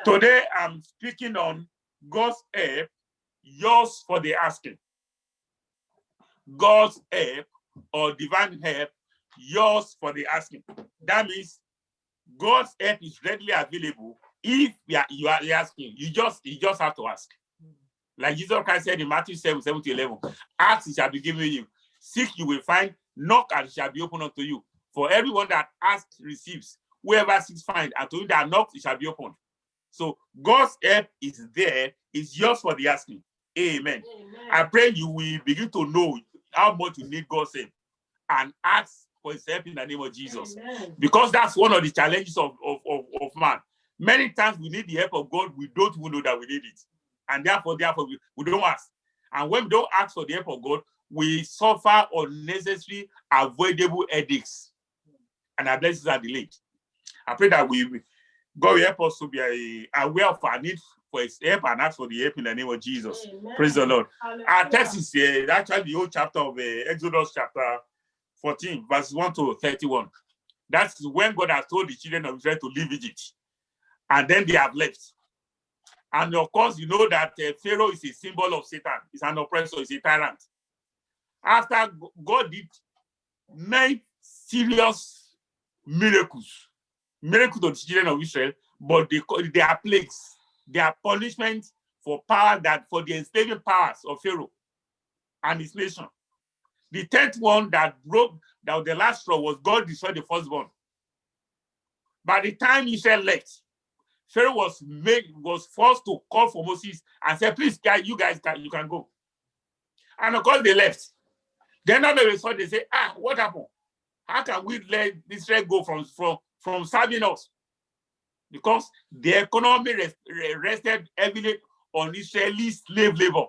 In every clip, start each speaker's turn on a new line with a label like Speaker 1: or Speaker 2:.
Speaker 1: Today, I'm speaking on God's help, yours for the asking. God's help or divine help, yours for the asking. That means God's help is readily available if you are asking. You just have to ask. Like Jesus Christ said in Matthew 7:7-11, ask, it shall be given you. Seek, you will find. Knock, and it shall be opened unto you. For everyone that asks receives. Whoever seeks finds, and to you that knocks, it shall be opened. So God's help is there. It's yours for the asking. Amen. I pray you will begin to know how much you need God's help and ask for his help in the name of Jesus. Amen. Because that's one of the challenges of man. Many times we need the help of God, we don't even know that we need it. And therefore we don't ask. And when we don't ask for the help of God, we suffer unnecessary, avoidable headaches. And our blessings are delayed. I pray that God will help us to be aware of our need for his help and ask for the help in the name of Jesus. Amen. Praise the Lord. Hallelujah. Our text is actually the whole chapter of Exodus chapter 14, verses 1-31. That's when God has told the children of Israel to leave Egypt. And then they have left. And of course, you know that Pharaoh is a symbol of Satan. He's an oppressor, he's a tyrant. After God did 9 serious miracles to the children of Israel, but they are plagues. They are punishment for for the enslaving powers of Pharaoh and his nation. The 10th one that the last straw was God destroyed the firstborn. By the time Israel left, Pharaoh was forced to call for Moses and say, please, you guys can go. And of course they left. Then all of a sudden they say, what happened? How can we let Israel go from serving us? Because the economy rested heavily on Israeli slave labor.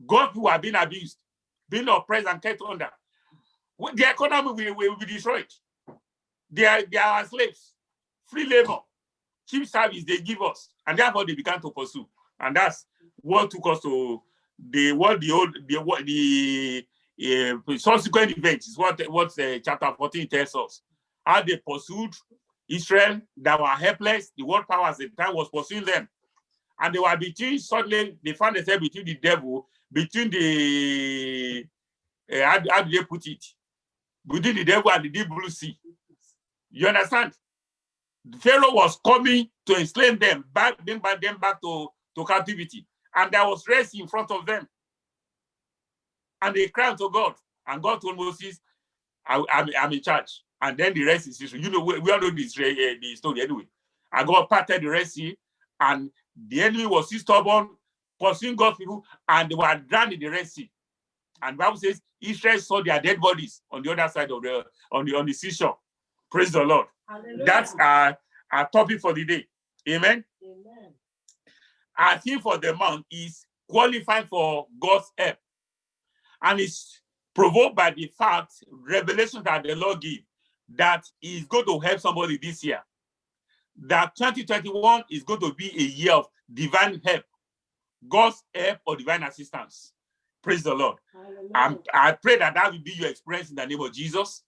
Speaker 1: God's people have been abused, been oppressed and kept under. The economy will be destroyed. They are our slaves. Free labor, cheap service they give us. And therefore they began to pursue. And that's what took us to the subsequent events is what chapter 14 tells us. How they pursued Israel that were helpless. The world powers at the time was pursuing them. And they were suddenly they found themselves between the devil, between the, how do they put it? Between the devil and the deep blue sea. You understand? Pharaoh was coming to enslave them, bring them back to captivity. And there was rest in front of them. And they cried to God. And God told Moses, I'm in charge. And then the rest is history. You know, we all know the story anyway. And God parted the Red Sea, and the enemy was still stubborn, pursuing God's people, and they were drowned in the Red Sea. And the Bible says Israel saw their dead bodies on the other side of on the seashore. Praise the Lord. Hallelujah. That's our topic for the day. Amen. Amen. Our theme for the month is qualifying for God's help. And it's provoked by the fact, revelation that the Lord gave, that is going to help somebody this year. That 2021 is going to be a year of divine help, God's help or divine assistance. Praise the Lord. I pray that will be your experience in the name of Jesus,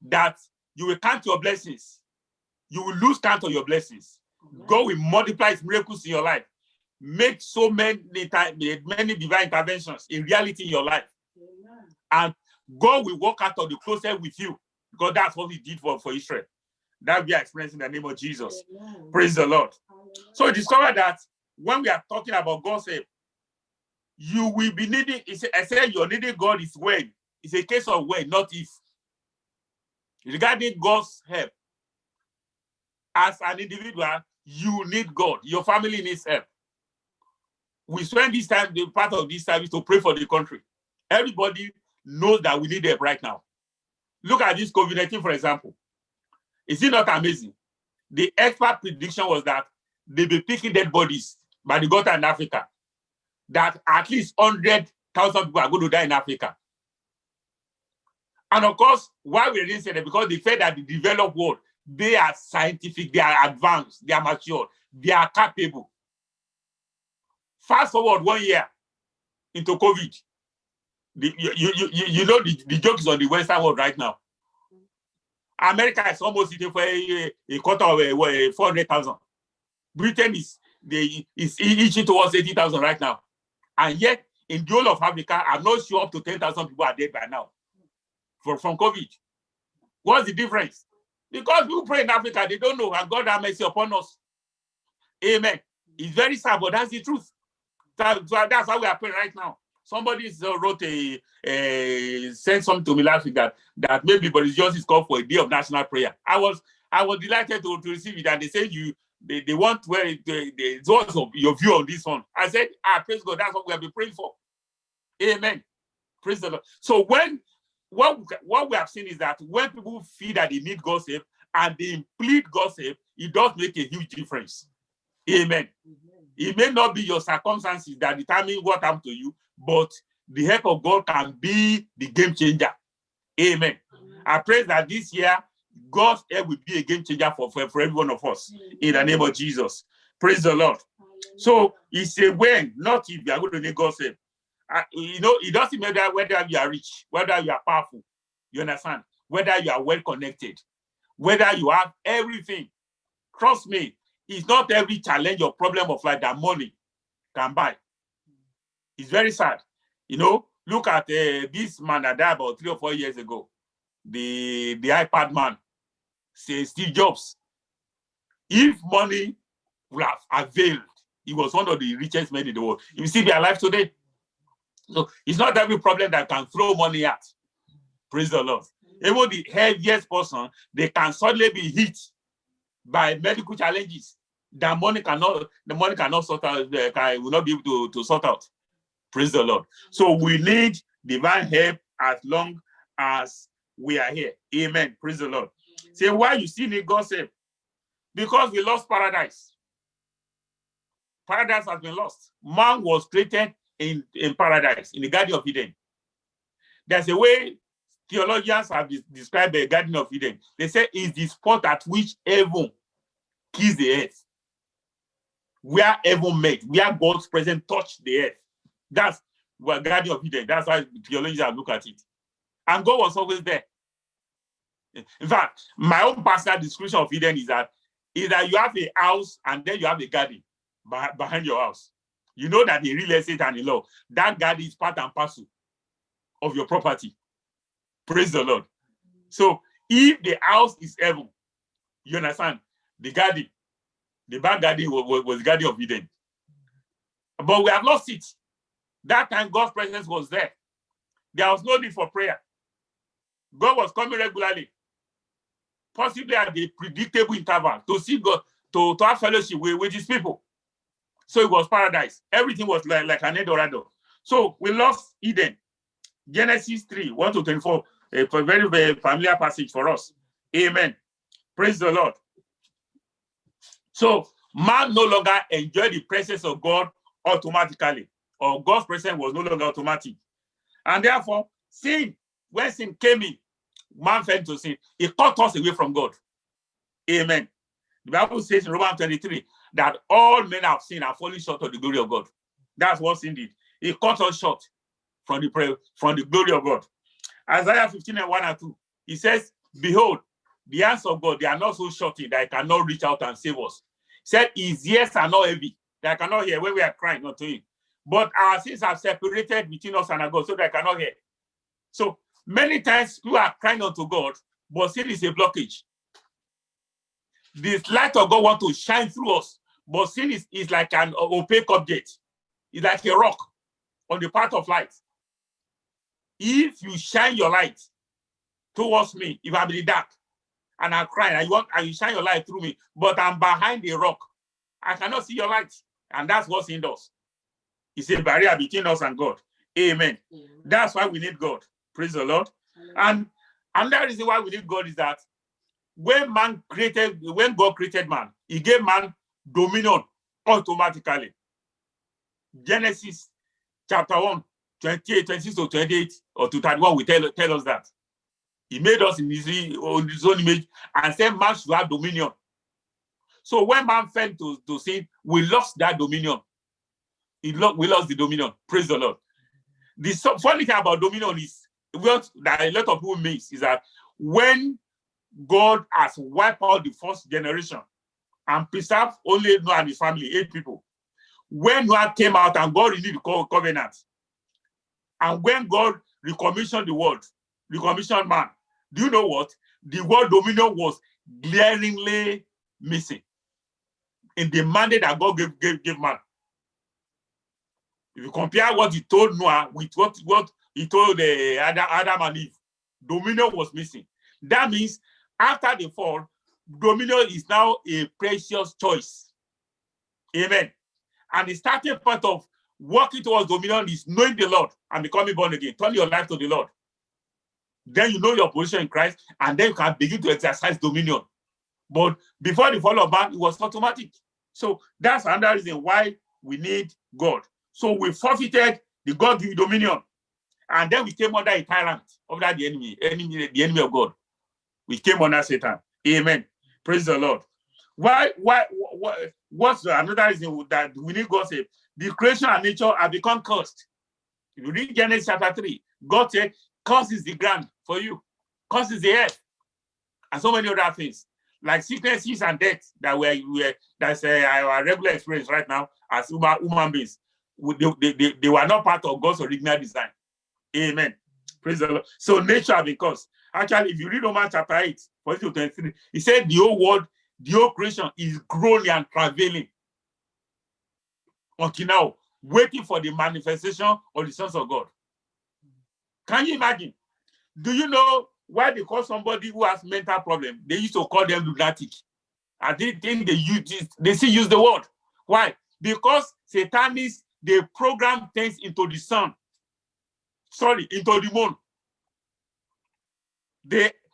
Speaker 1: that you will count your blessings. You will lose count of your blessings. Amen. God will multiply his miracles in your life. Make so many divine interventions in reality in your life. Amen. And God will walk out of the closet with you, because that's what he did for Israel. That will be our experience in the name of Jesus. Amen. Praise the Lord. Amen. So discover that when we are talking about God's help, you will be needing, I said you're needing God is when. It's a case of when, not if. Regarding God's help, as an individual, you need God. Your family needs help. We spend this time, the part of this service, to pray for the country. Everybody knows that we need help right now. Look at this COVID-19, for example. Is it not amazing? The expert prediction was that they'll be picking dead bodies by the gutter in Africa. That at least 100,000 people are going to die in Africa. And of course, why we didn't say that? Because they felt that the developed world, they are scientific, they are advanced, they are mature, they are capable. Fast forward 1 year into COVID. You know the joke is on the Western world right now. America is almost eating for a quarter of 400,000. Britain is inching towards 80,000 right now. And yet, in the whole of Africa, I'm not sure up to 10,000 people are dead by now from COVID. What's the difference? Because people pray in Africa, they don't know, and God have mercy upon us. Amen. It's very sad, but that's the truth. So that's how we are praying right now. Somebody wrote sent something to me last week that maybe Boris Johnson is called for a day of national prayer. I was delighted to receive it, and they said they want what's your view on this one. I said, praise God, that's what we have been praying for. Amen. Praise the Lord. So what we have seen is that when people feel that they need God's help and they plead God's help, it does make a huge difference. Amen. It may not be your circumstances that determine what happened to you, but the help of God can be the game changer. Amen. I pray that this year, God's help will be a game changer for every one of us. In the name of Jesus. Praise the Lord. So it's a when, not if you are going to need God's help. It doesn't matter whether you are rich, whether you are powerful, you understand, whether you are well connected, whether you have everything. Trust me, it's not every challenge or problem of life that money can buy. It's very sad. Look at this man that died about 3 or 4 years ago, the iPad man, Steve Jobs. If money would have availed, he was one of the richest men in the world. He will still be alive today. So it's not every problem that can throw money at. Praise the Lord. Even the heaviest person, they can suddenly be hit by medical challenges that money cannot sort out, will not be able to sort out. Praise the Lord. So we need divine help as long as we are here. Amen. Praise the Lord. Say, why you still need God's help? Because we lost paradise. Paradise has been lost. Man was created in paradise, in the Garden of Eden. There's a way theologians have described the Garden of Eden. They say it's the spot at which heaven kissed the earth. Where heaven met, where God's presence touched the earth. That's what Garden of Eden. That's why theologians look at it. And God was always there. In fact, my own personal description of Eden is that you have a house and then you have a garden behind your house. You know that in real estate and in law, that garden is part and parcel of your property. Praise the Lord. So if the house is heaven, you understand, the garden, the back garden was the Garden of Eden. But we have lost it. That time God's presence was there. There was no need for prayer. God was coming regularly, possibly at a predictable interval, to see God, to have fellowship with his people. So it was paradise. Everything was like an Eldorado. So we lost Eden. Genesis 3, 1-24, a very, very familiar passage for us. Amen. Praise the Lord. So man no longer enjoyed the presence of God automatically, or God's presence was no longer automatic. And therefore, when sin came in, man fell into sin. It cut us away from God. Amen. The Bible says in Romans 23 that all men have sinned and fallen short of the glory of God. That's what sin did. It cut us short from the glory of God. Isaiah 15:1-2. He says, behold, the hands of God, they are not so shorty that I cannot reach out and save us. He said, his ears are not heavy, that I cannot hear when we are crying unto him. But our sins are separated between us and our God, so that I cannot hear. So many times we are crying unto God, but sin is a blockage. The light of God wants to shine through us, but sin is like an opaque object. It's like a rock on the path of light. If you shine your light towards me, if I'm in the dark and I'm crying, and you shine your light through me, but I'm behind a rock, I cannot see your light. And that's what sin does. It's a barrier between us and God. Amen. That's why we need God. Praise the Lord. And another reason why we need God is that when God created man, he gave man dominion automatically. Genesis chapter 1, 28, 26-28 or to 31 will tell us that. He made us in his own image and said man should have dominion. So when man fell to sin, we lost that dominion. We lost the dominion. Praise the Lord. The funny thing about dominion is what that a lot of people miss is that when God has wiped out the first generation and preserved only Noah and his family, 8 people. When Noah came out and God renewed the covenant, and when God recommissioned the world, recommissioned man, do you know what? The word dominion was glaringly missing in the mandate that God gave man. If you compare what he told Noah with what he told Adam and Eve, dominion was missing. That means after the fall, dominion is now a precious choice. Amen. And the starting point of working towards dominion is knowing the Lord and becoming born again. Turn your life to the Lord. Then you know your position in Christ, and then you can begin to exercise dominion. But before the fall of man, it was automatic. So that's another reason why we need God. So we forfeited the God-given dominion, and then we came under a tyrant, under the enemy of God. We came under Satan. Amen. Praise the Lord. What's another reason that we need God say? The creation and nature have become cursed. If you read Genesis chapter 3, God said, curse is the ground for you. Curse is the earth. And so many other things. Like sicknesses and death that's our regular experience right now as human beings. They were not part of God's original design. Amen. Praise the Lord. So nature have been cursed. Actually, if you read Romans chapter 8, 42-23, he said the whole world, the whole creation is groaning and travailing until now, waiting for the manifestation of the sons of God. Can you imagine? Do you know why they call somebody who has mental problem? They used to call them lunatic. I didn't think they still use the word. Why? Because Satanists, they program things into the sun. Sorry, into the moon.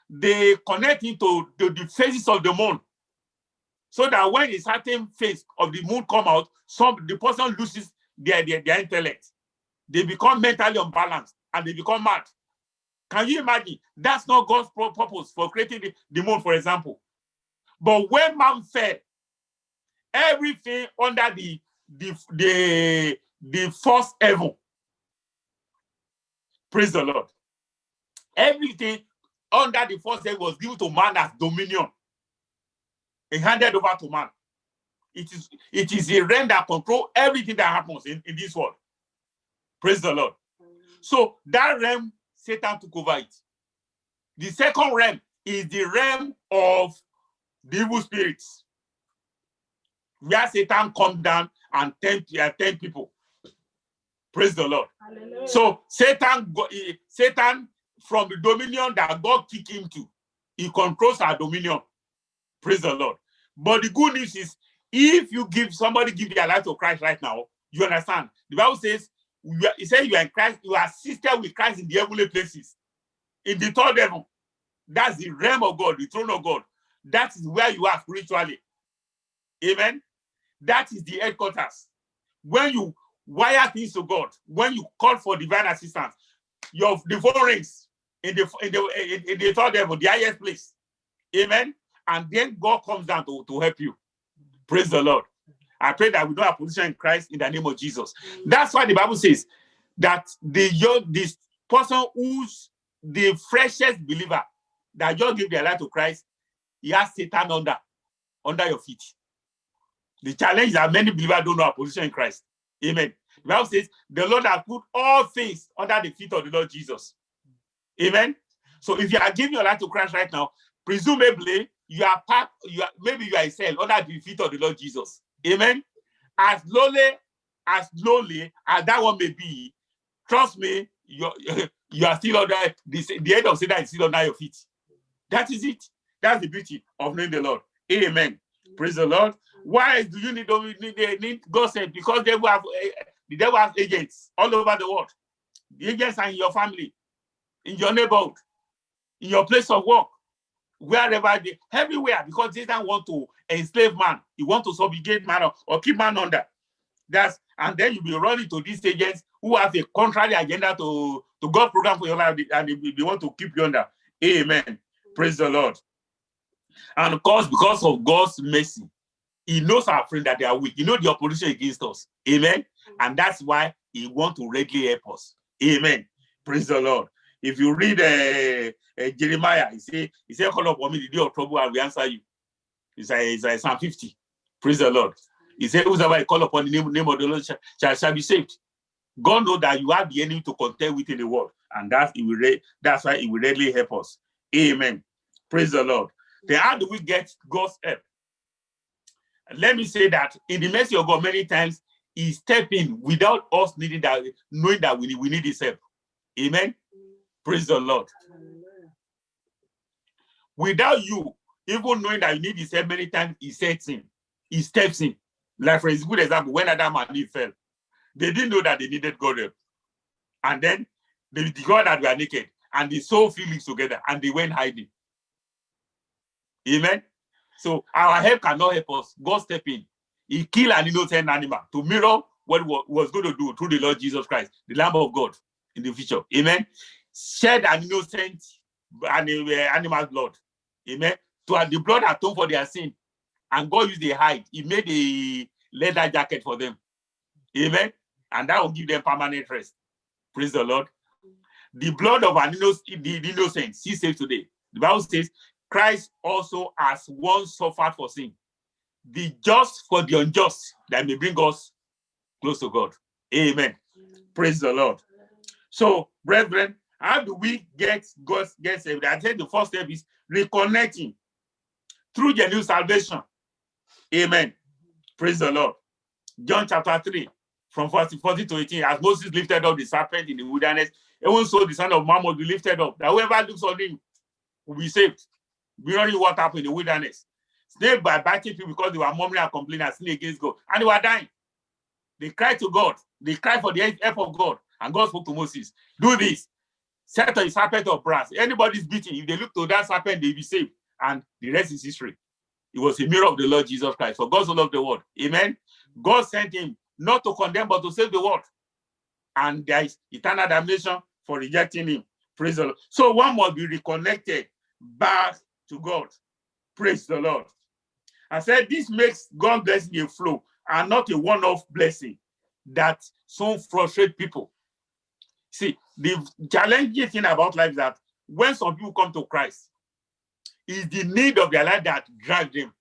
Speaker 1: They connect into the phases of the moon. So that when a certain phase of the moon come out, the person loses their intellect. They become mentally unbalanced and they become mad. Can you imagine? That's not God's purpose for creating the moon, for example. But when man fell, everything under the first heaven, praise the Lord, everything under the first heaven was given to man as dominion. It handed over to man. It is a realm that controls everything that happens in this world. Praise the Lord. So that realm, Satan took over it. The second realm is the realm of the evil spirits, where Satan comes down and tempt people. Praise the Lord. Hallelujah. So Satan, from the dominion that God kicked him to, he controls our dominion. Praise the Lord. But the good news is, if you give their life to Christ right now, you understand. The Bible says, it says you are in Christ, you are assisted with Christ in the heavenly places. In the third heaven, that's the realm of God, the throne of God. That is where you are spiritually. Amen. That is the headquarters. When you wire things to God, when you call for divine assistance, the phone rings in the third heaven, the highest place. Amen. And then God comes down to help you. Praise the Lord. I pray that we know our position in Christ in the name of Jesus. That's why the Bible says that this person who's the freshest believer that just give their life to Christ, he has Satan under your feet. The challenge is that many believers don't know our position in Christ. Amen. The Bible says the Lord has put all things under the feet of the Lord Jesus. Amen. So if you are giving your life to Christ right now, presumably maybe you are a cell under the feet of the Lord Jesus. Amen. As lowly as that one may be, trust me, you are still under the head of Satan is still under your feet. That is it. That's the beauty of knowing the Lord. Amen. Praise the Lord. Why do you need God said? Because the devil has agents all over the world. The agents are in your family, in your neighborhood, in your place of work, wherever everywhere, because Satan wants to enslave man. He wants to subjugate man or keep man under. And then you'll be running to these agents who have a contrary agenda to God's program for your life, and they want to keep you under. Amen. Praise the Lord. And of course, because of God's mercy, he knows our friends that they are weak. He knows the opposition against us. Amen. And that's why he wants to readily help us. Amen. Praise the Lord. If you read Jeremiah, he said, call upon me the day of trouble and we answer you. It's like Psalm 50. Praise the Lord. He said, whosoever call upon the name of the Lord shall be saved. God knows that you have the enemy to contend with in the world, and that's why He will readily help us. Amen. Praise the Lord. Then how do we get God's help? Let me say that in the mercy of God, many times He step in without us knowing that we need His help. Amen. Praise the Lord. Without you even knowing that you need His help, many times He steps in. Like for a good example, when Adam and Eve fell, they didn't know that they needed God's help. And then they discovered that we are naked, and they saw feelings together, and they went hiding. Amen. So our help cannot help us. God step in. He killed an innocent animal to mirror what he was going to do through the Lord Jesus Christ, the Lamb of God in the future. Amen. Shed an innocent animal's blood. Amen. To the blood atoned for their sin. And God used the hide. He made a leather jacket for them. Amen. And that will give them permanent rest. Praise the Lord. The blood of an innocent, see saved today. The Bible says, Christ also has once suffered for sin, the just for the unjust, that may bring us close to God. Amen. Praise the Lord. So, brethren, how do we get saved? I said the first step is reconnecting through genuine salvation. Amen. Praise the Lord. John chapter 3, from 40 to 18, as Moses lifted up the serpent in the wilderness, even so the Son of Man will be lifted up, that whoever looks on him will be saved. We don't know what happened in the wilderness. Snake by biting people because they were murmuring and complaining and sinning against God. And they were dying. They cried to God. They cried for the help of God. And God spoke to Moses. Do this. Set a serpent of brass. Anybody's beating, if they look to that serpent, they'll be saved. And the rest is history. It was a mirror of the Lord Jesus Christ. For God so loved the world. Amen. God sent him not to condemn, but to save the world. And there is eternal damnation for rejecting him. Praise the Lord. So one must be reconnected back to God. Praise the Lord. I said this makes God's blessing a flow and not a one-off blessing that some frustrate people. See, the challenging thing about life is that when some people come to Christ, it's the need of their life that drives them.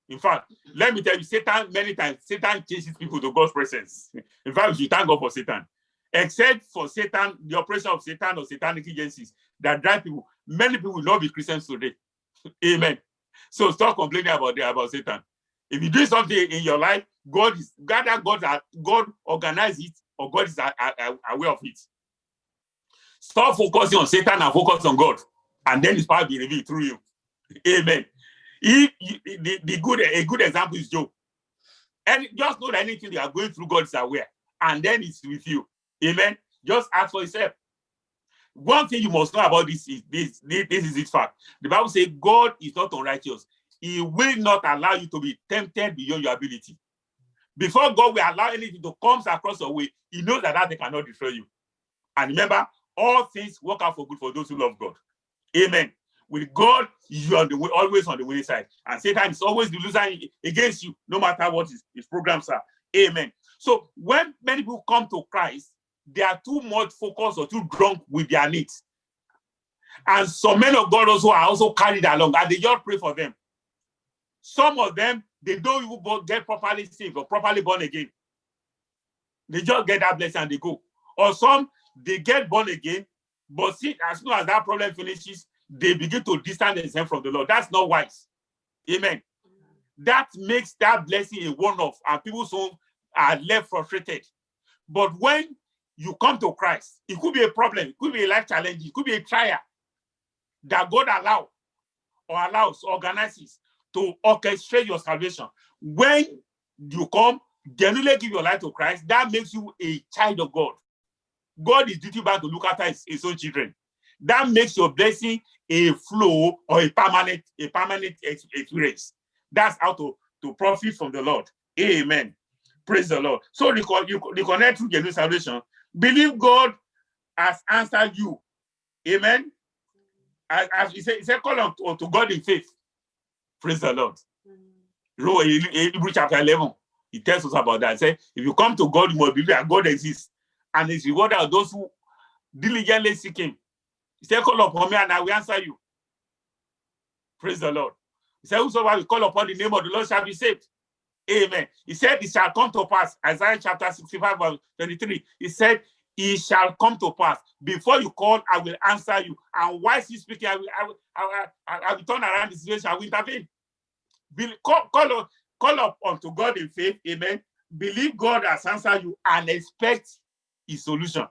Speaker 1: In fact, let me tell you, Satan, many times, Satan chases people to God's presence. In fact, we should thank God for Satan. Except for Satan, the operation of Satan or satanic agencies that drive people, many people will not be Christians today. Amen. So stop complaining about Satan. If you do something in your life, God organizes it, or God is aware of it. Stop focusing on Satan and focus on God, and then His power will be revealed through you. Amen. A good example is Job. And just know that anything you are going through, God is aware, and then it's with you. Amen. Just ask for yourself. One thing you must know about this is this is its fact. The Bible says God is not unrighteous. He will not allow you to be tempted beyond your ability. Before God will allow anything to come across your way, He knows that they cannot destroy you. And remember, all things work out for good for those who love God. Amen. With God, you are always on the winning side. And Satan is always the loser against you, no matter what his programs are. Amen. So when many people come to Christ, they are too much focused or too drunk with their needs. And some men of God also are also carried along, and they just pray for them. Some of them, they don't even get properly saved or properly born again. They just get that blessing and they go. Or some, they get born again, but see, as soon as that problem finishes, they begin to distance themselves from the Lord. That's not wise. Amen. That makes that blessing a one-off, and people so are left frustrated. But when you come to Christ, it could be a problem, it could be a life challenge, it could be a trial that God allows, organizes to orchestrate your salvation. When you come, genuinely give your life to Christ, that makes you a child of God. God is duty bound to look after his own children. That makes your blessing a flow or a permanent experience. That's how to profit from the Lord. Amen. Praise the Lord. So you connect through genuine salvation. Believe God has answered you. Amen. As he said, call on to God in faith. Praise the Lord. Hebrews chapter 11, he tells us about that. He said, if you come to God, you must believe that God exists, and His reward are those who diligently seek Him. He said, call upon me and I will answer you. Praise the Lord. He said, whosoever will call upon the name of the Lord shall be saved. Amen. He said, it shall come to pass. Isaiah chapter 65, verse 23. He said, it shall come to pass. Before you call, I will answer you. And while he's speaking, I will turn around the situation. I will intervene. Call up unto God in faith. Amen. Believe God has answered you and expect his solution.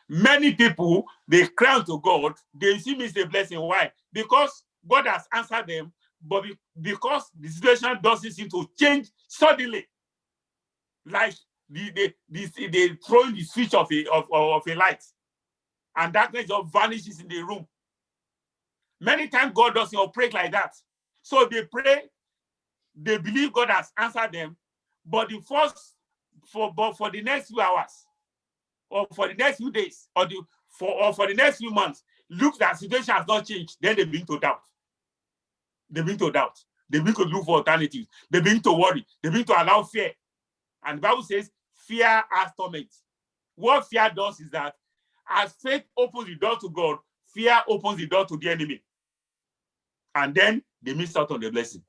Speaker 1: Many people, they cry to God, they see me as a blessing. Why? Because God has answered them, but because the situation doesn't seem to change suddenly. Like they throwing the switch of a light, and darkness just vanishes in the room. Many times God doesn't operate like that. So they pray, they believe God has answered them, but for the next few hours, or for the next few days, or for the next few months, look, that situation has not changed. Then they begin to doubt. They begin to doubt. They begin to look for alternatives. They begin to worry. They begin to allow fear. And the Bible says, fear has torment. What fear does is that as faith opens the door to God, fear opens the door to the enemy. And then they miss out on the blessing.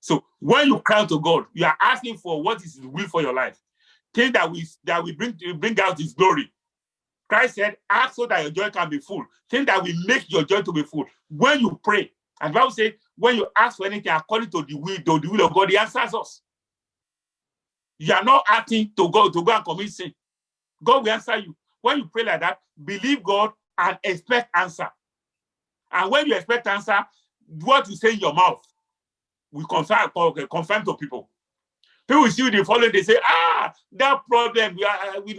Speaker 1: So when you cry to God, you are asking for what is his will for your life. Things that we bring out his glory. Christ said, ask so that your joy can be full. Things that will make your joy to be full. When you pray, and the Bible says, when you ask for anything according to the will of God, he answers us. You are not asking to go and commit sin. God will answer you. When you pray like that, believe God and expect answer. And when you expect answer, what you say in your mouth will confirm to people. People will see you, they follow, they say, that problem, we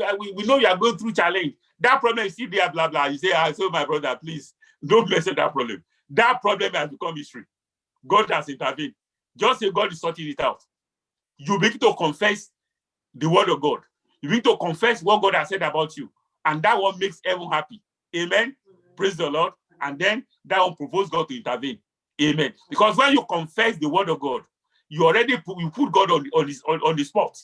Speaker 1: know you are going through challenge. That problem is still there, blah, blah. You say, so my brother, please, don't mention that problem. That problem has become history. God has intervened. Just say God is sorting it out. You begin to confess the word of God. You begin to confess what God has said about you. And that one makes everyone happy. Amen. Praise the Lord. And then that one provokes God to intervene. Amen. Because when you confess the word of God, you already put God on the spot.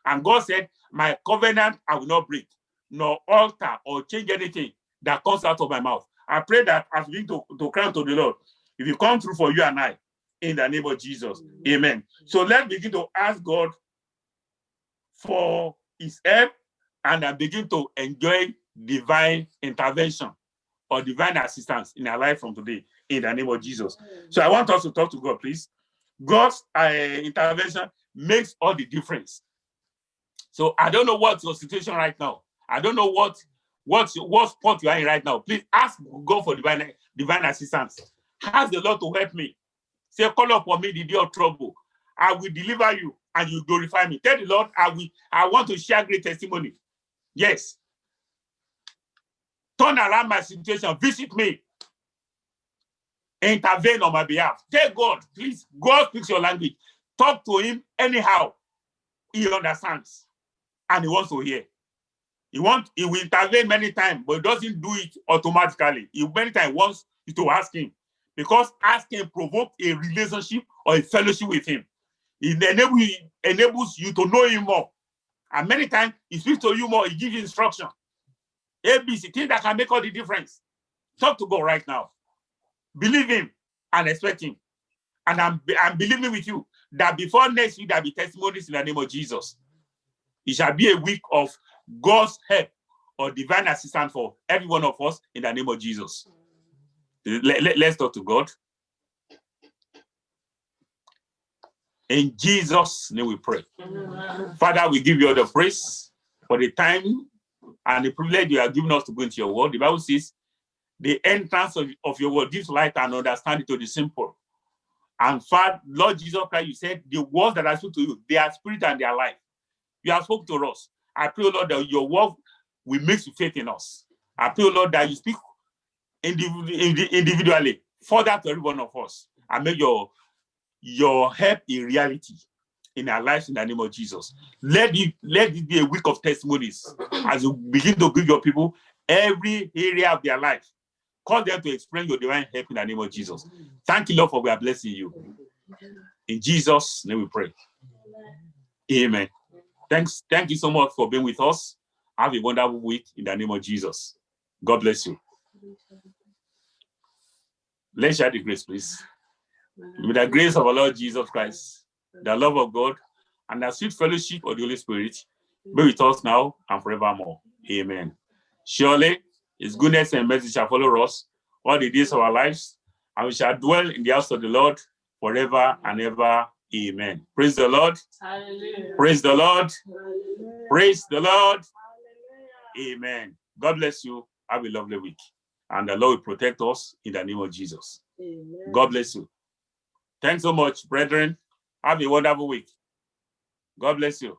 Speaker 1: And God said, my covenant I will not break, nor alter or change anything that comes out of my mouth. I pray that as we begin to cry to the Lord, if you come through for you and I, in the name of Jesus. Amen. So let's begin to ask God for his help and begin to enjoy divine intervention or divine assistance in our life from today, in the name of Jesus. So I want us to talk to God, please. God's intervention makes all the difference. So I don't know what's your situation right now. I don't know what spot you are in right now. Please ask God for divine assistance. Ask the Lord to help me. Say, call upon me the day of trouble. I will deliver you and you glorify me. Tell the Lord, I want to share great testimony. Yes. Turn around my situation. Visit me. Intervene on my behalf. Tell God, please. God speaks your language. Talk to him anyhow. He understands. And he wants to hear. He will intervene many times, but he doesn't do it automatically. He many times wants you to ask him. Because asking provokes a relationship or a fellowship with him. It enables you to know him more. And many times, he speaks to you more. He gives you instruction. ABC, things that can make all the difference. Talk to God right now. Believe him and expect him. And I'm believing with you that before next week, there'll be testimonies in the name of Jesus. It shall be a week of God's help or divine assistance for every one of us in the name of Jesus. Let's talk to God. In Jesus' name we pray. Father, we give you all the praise for the time and the privilege you have given us to go into your word. The Bible says, the entrance of your word gives light and understanding to the simple. And Father, Lord Jesus Christ, you said, the words that I speak to you, they are spirit and they are life. You have spoken to us. I pray, Lord, that your word will make you faith in us. I pray, Lord, that you speak individually, further to every one of us, and make your help a reality in our lives in the name of Jesus. Let it be a week of testimonies as you begin to give your people every area of their life. Call them to experience your divine help in the name of Jesus. Thank you, Lord, for we are blessing you. In Jesus' name we pray. Amen. Thank you so much for being with us. Have a wonderful week in the name of Jesus. God bless you. Let's share the grace, please. With the grace of our Lord Jesus Christ, the love of God, and the sweet fellowship of the Holy Spirit be with us now and forevermore. Amen. Surely his goodness and mercy shall follow us all the days of our lives, and we shall dwell in the house of the Lord forever and ever. Amen. Praise the Lord. Hallelujah. Praise the Lord. Hallelujah. Praise the Lord. Hallelujah. Amen. God bless you. Have a lovely week. And the Lord will protect us in the name of Jesus. Amen. God bless you. Thanks so much, brethren. Have a wonderful week. God bless you.